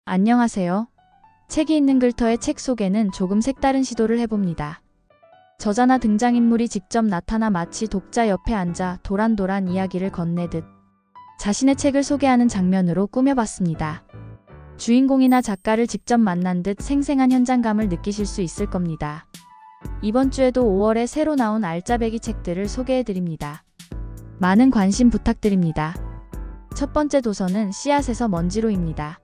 안녕하세요. 책이 있는 글터의 책 속에는 조금 색다른 시도를 해봅니다. 저자나 등장인물이 직접 나타나 마치 독자 옆에 앉아 도란도란 이야기를 건네듯 자신의 책을 소개하는 장면으로 꾸며봤습니다. 주인공이나 작가를 직접 만난 듯 생생한 현장감을 느끼실 수 있을 겁니다. 이번 주에도 5월에 새로 나온 알짜배기 책들을 소개해드립니다. 많은 관심 부탁드립니다. 첫 번째 도서는 씨앗에서 먼지로입니다.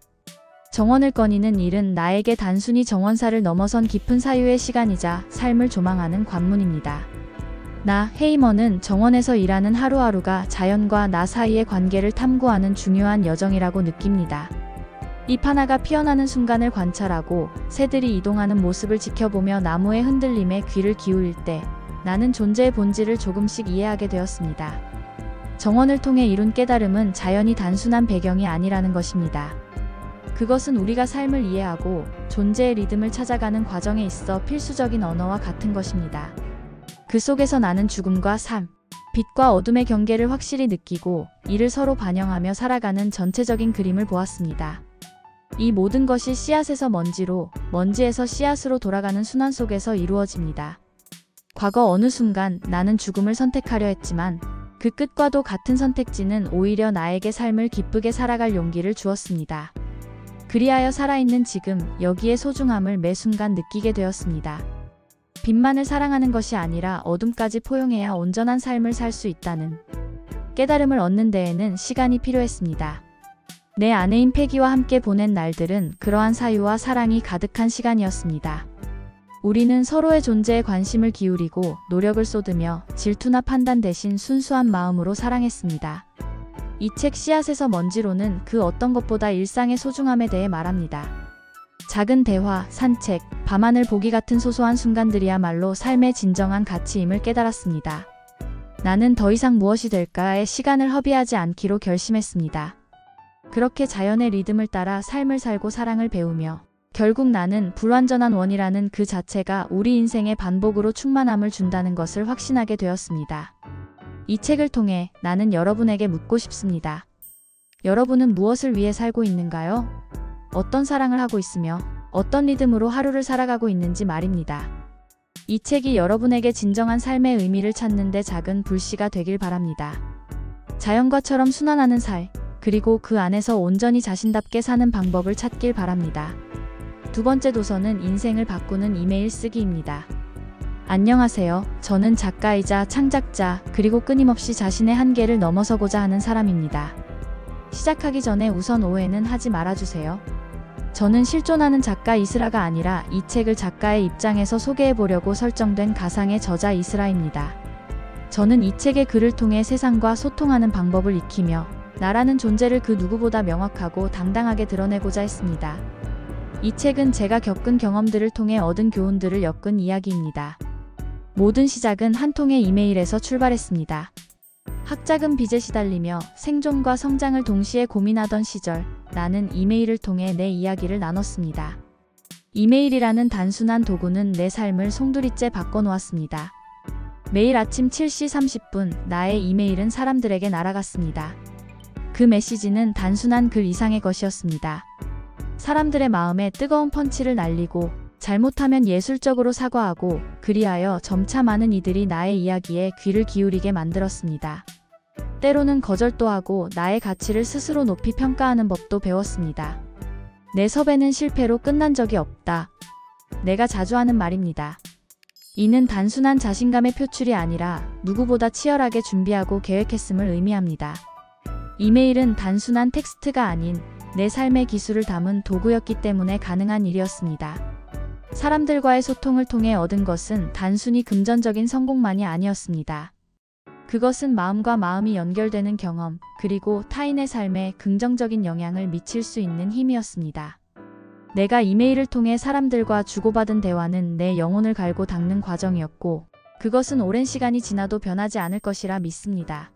정원을 거니는 일은 나에게 단순히 정원사를 넘어선 깊은 사유의 시간이자 삶을 조망하는 관문입니다. 나 헤이먼은 정원에서 일하는 하루하루가 자연과 나 사이의 관계를 탐구하는 중요한 여정이라고 느낍니다. 잎 하나가 피어나는 순간을 관찰하고 새들이 이동하는 모습을 지켜보며 나무의 흔들림에 귀를 기울일 때 나는 존재의 본질을 조금씩 이해하게 되었습니다. 정원을 통해 이룬 깨달음은 자연이 단순한 배경이 아니라는 것입니다. 그것은 우리가 삶을 이해하고 존재의 리듬을 찾아가는 과정에 있어 필수적인 언어와 같은 것입니다. 그 속에서 나는 죽음과 삶, 빛과 어둠의 경계를 확실히 느끼고 이를 서로 반영하며 살아가는 전체적인 그림을 보았습니다. 이 모든 것이 씨앗에서 먼지로, 먼지에서 씨앗으로 돌아가는 순환 속에서 이루어집니다. 과거 어느 순간 나는 죽음을 선택하려 했지만 그 끝과도 같은 선택지는 오히려 나에게 삶을 기쁘게 살아갈 용기를 주었습니다. 그리하여 살아있는 지금 여기의 소중함을 매 순간 느끼게 되었습니다. 빛만을 사랑하는 것이 아니라 어둠까지 포용해야 온전한 삶을 살 수 있다는 깨달음을 얻는 데에는 시간이 필요했습니다. 내 아내인 패기와 함께 보낸 날들은 그러한 사유와 사랑이 가득한 시간이었습니다. 우리는 서로의 존재에 관심을 기울이고 노력을 쏟으며 질투나 판단 대신 순수한 마음으로 사랑했습니다. 이 책 씨앗에서 먼지로는 그 어떤 것보다 일상의 소중함에 대해 말합니다. 작은 대화, 산책, 밤하늘 보기 같은 소소한 순간들이야말로 삶의 진정한 가치임을 깨달았습니다. 나는 더 이상 무엇이 될까에 시간을 허비하지 않기로 결심했습니다. 그렇게 자연의 리듬을 따라 삶을 살고 사랑을 배우며 결국 나는 불완전한 원이라는 그 자체가 우리 인생의 반복으로 충만함을 준다는 것을 확신하게 되었습니다. 이 책을 통해 나는 여러분에게 묻고 싶습니다. 여러분은 무엇을 위해 살고 있는가요? 어떤 사랑을 하고 있으며 어떤 리듬으로 하루를 살아가고 있는지 말입니다. 이 책이 여러분에게 진정한 삶의 의미를 찾는 데 작은 불씨가 되길 바랍니다. 자연과처럼 순환하는 삶, 그리고 그 안에서 온전히 자신답게 사는 방법을 찾길 바랍니다. 두 번째 도서는 인생을 바꾸는 이메일 쓰기입니다. 안녕하세요. 저는 작가이자 창작자, 그리고 끊임없이 자신의 한계를 넘어서고자 하는 사람입니다. 시작하기 전에 우선 오해는 하지 말아주세요. 저는 실존하는 작가 이스라가 아니라 이 책을 작가의 입장에서 소개해보려고 설정된 가상의 저자 이스라입니다. 저는 이 책의 글을 통해 세상과 소통하는 방법을 익히며 나라는 존재를 그 누구보다 명확하고 당당하게 드러내고자 했습니다. 이 책은 제가 겪은 경험들을 통해 얻은 교훈들을 엮은 이야기입니다. 모든 시작은 한 통의 이메일에서 출발했습니다. 학자금 빚에 시달리며 생존과 성장을 동시에 고민하던 시절, 나는 이메일을 통해 내 이야기를 나눴습니다. 이메일이라는 단순한 도구는 내 삶을 송두리째 바꿔놓았습니다. 매일 아침 7시 30분, 나의 이메일은 사람들에게 날아갔습니다. 그 메시지는 단순한 글 이상의 것이었습니다. 사람들의 마음에 뜨거운 펀치를 날리고 잘못하면 예술적으로 사과하고 그리하여 점차 많은 이들이 나의 이야기에 귀를 기울이게 만들었습니다. 때로는 거절도 하고 나의 가치를 스스로 높이 평가하는 법도 배웠습니다. 내 섭외는 실패로 끝난 적이 없다. 내가 자주 하는 말입니다. 이는 단순한 자신감의 표출이 아니라 누구보다 치열하게 준비하고 계획했음을 의미합니다. 이메일은 단순한 텍스트가 아닌 내 삶의 기술을 담은 도구였기 때문에 가능한 일이었습니다. 사람들과의 소통을 통해 얻은 것은 단순히 금전적인 성공만이 아니었습니다. 그것은 마음과 마음이 연결되는 경험, 그리고 타인의 삶에 긍정적인 영향을 미칠 수 있는 힘이었습니다. 내가 이메일을 통해 사람들과 주고받은 대화는 내 영혼을 갈고 닦는 과정이었고, 그것은 오랜 시간이 지나도 변하지 않을 것이라 믿습니다.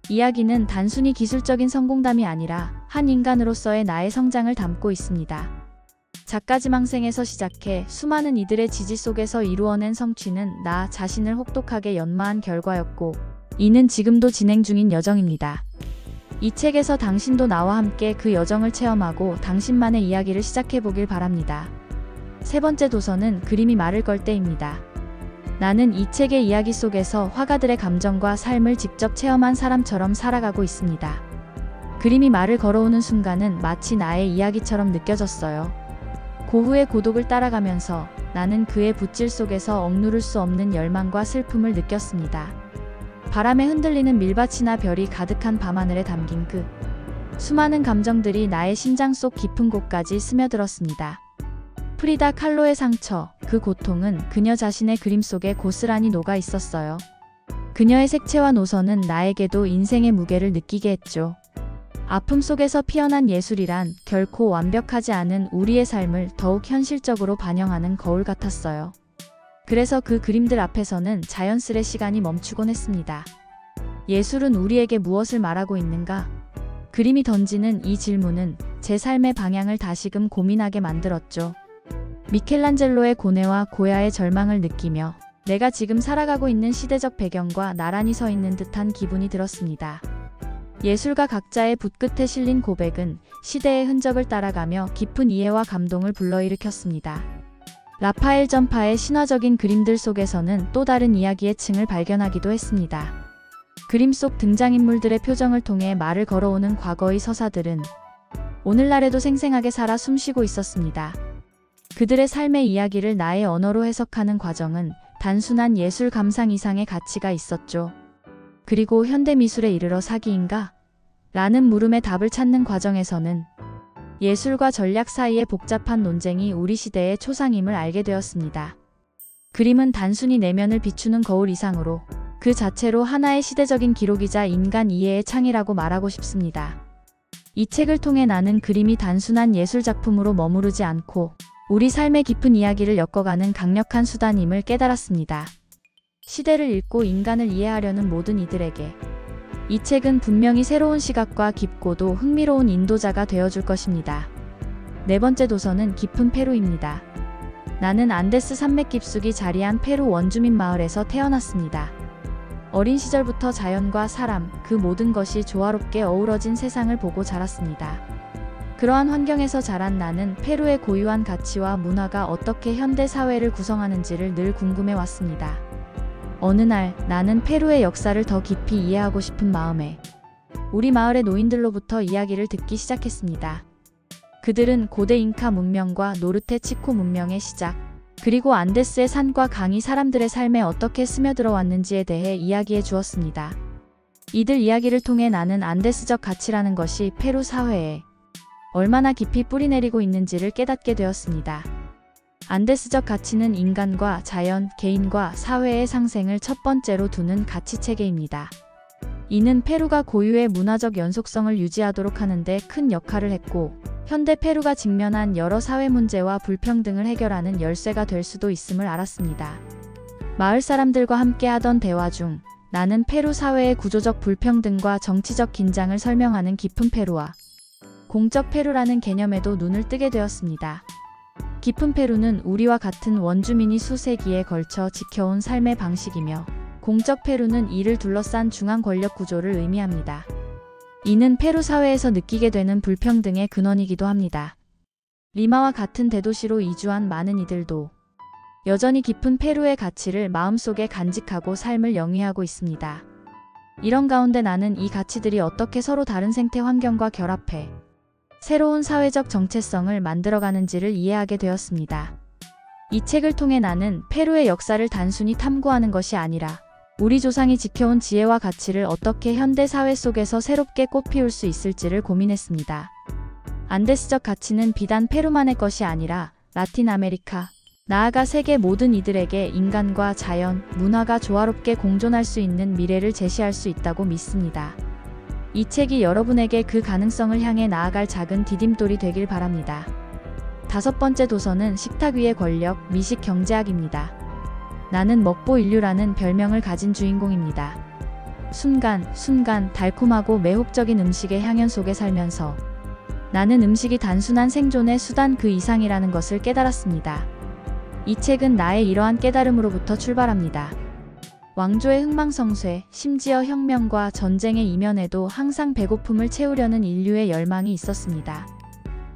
이야기는 단순히 기술적인 성공담이 아니라 한 인간으로서의 나의 성장을 담고 있습니다. 작가지망생에서 시작해 수많은 이들의 지지 속에서 이루어낸 성취는 나 자신을 혹독하게 연마한 결과였고, 이는 지금도 진행 중인 여정입니다. 이 책에서 당신도 나와 함께 그 여정을 체험하고 당신만의 이야기를 시작해보길 바랍니다. 세 번째 도서는 그림이 말을 걸 때입니다. 나는 이 책의 이야기 속에서 화가들의 감정과 삶을 직접 체험한 사람처럼 살아가고 있습니다. 그림이 말을 걸어오는 순간은 마치 나의 이야기처럼 느껴졌어요. 고흐의 고독을 따라가면서 나는 그의 붓질 속에서 억누를 수 없는 열망과 슬픔을 느꼈습니다. 바람에 흔들리는 밀밭이나 별이 가득한 밤하늘에 담긴 그 수많은 감정들이 나의 심장 속 깊은 곳까지 스며들었습니다. 프리다 칼로의 상처, 그 고통은 그녀 자신의 그림 속에 고스란히 녹아 있었어요. 그녀의 색채와 노선은 나에게도 인생의 무게를 느끼게 했죠. 아픔 속에서 피어난 예술이란 결코 완벽하지 않은 우리의 삶을 더욱 현실적으로 반영하는 거울 같았어요. 그래서 그 그림들 앞에서는 자연스레 시간이 멈추곤 했습니다. 예술은 우리에게 무엇을 말하고 있는가? 그림이 던지는 이 질문은 제 삶의 방향을 다시금 고민하게 만들었죠. 미켈란젤로의 고뇌와 고야의 절망을 느끼며 내가 지금 살아가고 있는 시대적 배경과 나란히 서 있는 듯한 기분이 들었습니다. 예술가 각자의 붓끝에 실린 고백은 시대의 흔적을 따라가며 깊은 이해와 감동을 불러일으켰습니다. 라파엘 전파의 신화적인 그림들 속에서는 또 다른 이야기의 층을 발견하기도 했습니다. 그림 속 등장인물들의 표정을 통해 말을 걸어오는 과거의 서사들은 오늘날에도 생생하게 살아 숨쉬고 있었습니다. 그들의 삶의 이야기를 나의 언어로 해석하는 과정은 단순한 예술 감상 이상의 가치가 있었죠. 그리고 현대미술에 이르러 사기인가? 라는 물음의 답을 찾는 과정에서는 예술과 전략 사이의 복잡한 논쟁이 우리 시대의 초상임을 알게 되었습니다. 그림은 단순히 내면을 비추는 거울 이상으로 그 자체로 하나의 시대적인 기록이자 인간 이해의 창이라고 말하고 싶습니다. 이 책을 통해 나는 그림이 단순한 예술작품으로 머무르지 않고 우리 삶의 깊은 이야기를 엮어가는 강력한 수단임을 깨달았습니다. 시대를 읽고 인간을 이해하려는 모든 이들에게 이 책은 분명히 새로운 시각과 깊고도 흥미로운 인도자가 되어줄 것입니다. 네 번째 도서는 깊은 페루입니다. 나는 안데스 산맥 깊숙이 자리한 페루 원주민 마을에서 태어났습니다. 어린 시절부터 자연과 사람, 그 모든 것이 조화롭게 어우러진 세상을 보고 자랐습니다. 그러한 환경에서 자란 나는 페루의 고유한 가치와 문화가 어떻게 현대 사회를 구성하는지를 늘 궁금해 왔습니다. 어느 날 나는 페루의 역사를 더 깊이 이해하고 싶은 마음에 우리 마을의 노인들로부터 이야기를 듣기 시작했습니다. 그들은 고대 잉카 문명과 노르테 치코 문명의 시작, 그리고 안데스의 산과 강이 사람들의 삶에 어떻게 스며들어 왔는지에 대해 이야기해 주었습니다. 이들 이야기를 통해 나는 안데스적 가치라는 것이 페루 사회에 얼마나 깊이 뿌리내리고 있는지를 깨닫게 되었습니다. 안데스적 가치는 인간과 자연, 개인과 사회의 상생을 첫 번째로 두는 가치체계입니다. 이는 페루가 고유의 문화적 연속성을 유지하도록 하는데 큰 역할을 했고, 현대 페루가 직면한 여러 사회 문제와 불평등을 해결하는 열쇠가 될 수도 있음을 알았습니다. 마을 사람들과 함께 하던 대화 중 나는 페루 사회의 구조적 불평등과 정치적 긴장을 설명하는 깊은 페루와 공적 페루라는 개념에도 눈을 뜨게 되었습니다. 깊은 페루는 우리와 같은 원주민이 수세기에 걸쳐 지켜온 삶의 방식이며, 공적 페루는 이를 둘러싼 중앙 권력 구조를 의미합니다. 이는 페루 사회에서 느끼게 되는 불평등의 근원이기도 합니다. 리마와 같은 대도시로 이주한 많은 이들도 여전히 깊은 페루의 가치를 마음속에 간직하고 삶을 영위하고 있습니다. 이런 가운데 나는 이 가치들이 어떻게 서로 다른 생태 환경과 결합해 새로운 사회적 정체성을 만들어가는지를 이해하게 되었습니다. 이 책을 통해 나는 페루의 역사를 단순히 탐구하는 것이 아니라 우리 조상이 지켜온 지혜와 가치를 어떻게 현대 사회 속에서 새롭게 꽃피울 수 있을지를 고민했습니다. 안데스적 가치는 비단 페루만의 것이 아니라 라틴 아메리카, 나아가 세계 모든 이들에게 인간과 자연, 문화가 조화롭게 공존할 수 있는 미래를 제시할 수 있다고 믿습니다. 이 책이 여러분에게 그 가능성을 향해 나아갈 작은 디딤돌이 되길 바랍니다. 다섯 번째 도서는 식탁 위의 권력, 미식 경제학입니다. 나는 먹보 인류라는 별명을 가진 주인공입니다. 순간 달콤하고 매혹적인 음식의 향연 속에 살면서 나는 음식이 단순한 생존의 수단 그 이상이라는 것을 깨달았습니다. 이 책은 나의 이러한 깨달음으로부터 출발합니다. 왕조의 흥망성쇠, 심지어 혁명과 전쟁의 이면에도 항상 배고픔을 채우려는 인류의 열망이 있었습니다.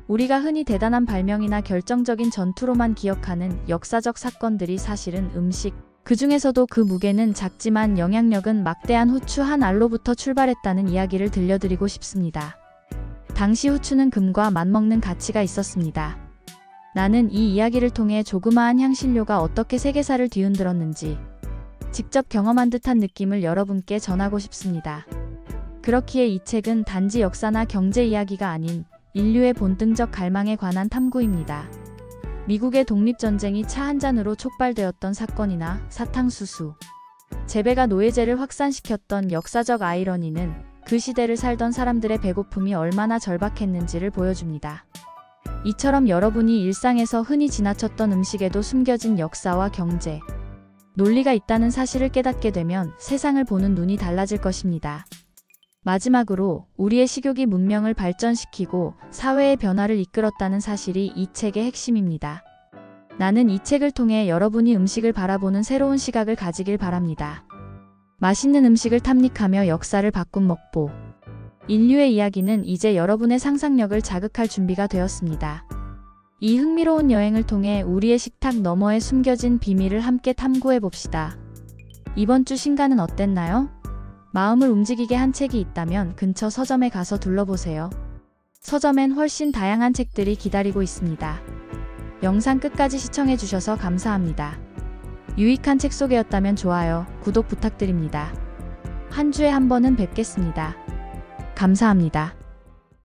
우리가 흔히 대단한 발명이나 결정적인 전투로만 기억하는 역사적 사건들이 사실은 음식, 그 중에서도 그 무게는 작지만 영향력은 막대한 후추 한 알로부터 출발했다는 이야기를 들려드리고 싶습니다. 당시 후추는 금과 맞먹는 가치가 있었습니다. 나는 이 이야기를 통해 조그마한 향신료가 어떻게 세계사를 뒤흔들었는지 직접 경험한 듯한 느낌을 여러분께 전하고 싶습니다. 그렇기에 이 책은 단지 역사나 경제 이야기가 아닌 인류의 본능적 갈망에 관한 탐구입니다. 미국의 독립전쟁이 차 한 잔으로 촉발되었던 사건이나 사탕수수, 재배가 노예제를 확산시켰던 역사적 아이러니는 그 시대를 살던 사람들의 배고픔이 얼마나 절박했는지를 보여줍니다. 이처럼 여러분이 일상에서 흔히 지나쳤던 음식에도 숨겨진 역사와 경제, 논리가 있다는 사실을 깨닫게 되면 세상을 보는 눈이 달라질 것입니다. 마지막으로 우리의 식욕이 문명을 발전시키고 사회의 변화를 이끌었다는 사실이 이 책의 핵심입니다. 나는 이 책을 통해 여러분이 음식을 바라보는 새로운 시각을 가지길 바랍니다. 맛있는 음식을 탐닉하며 역사를 바꾼 먹보. 인류의 이야기는 이제 여러분의 상상력을 자극할 준비가 되었습니다. 이 흥미로운 여행을 통해 우리의 식탁 너머에 숨겨진 비밀을 함께 탐구해 봅시다. 이번 주 신간은 어땠나요? 마음을 움직이게 한 책이 있다면 근처 서점에 가서 둘러보세요. 서점엔 훨씬 다양한 책들이 기다리고 있습니다. 영상 끝까지 시청해 주셔서 감사합니다. 유익한 책 소개였다면 좋아요, 구독 부탁드립니다. 한 주에 한 번은 뵙겠습니다. 감사합니다.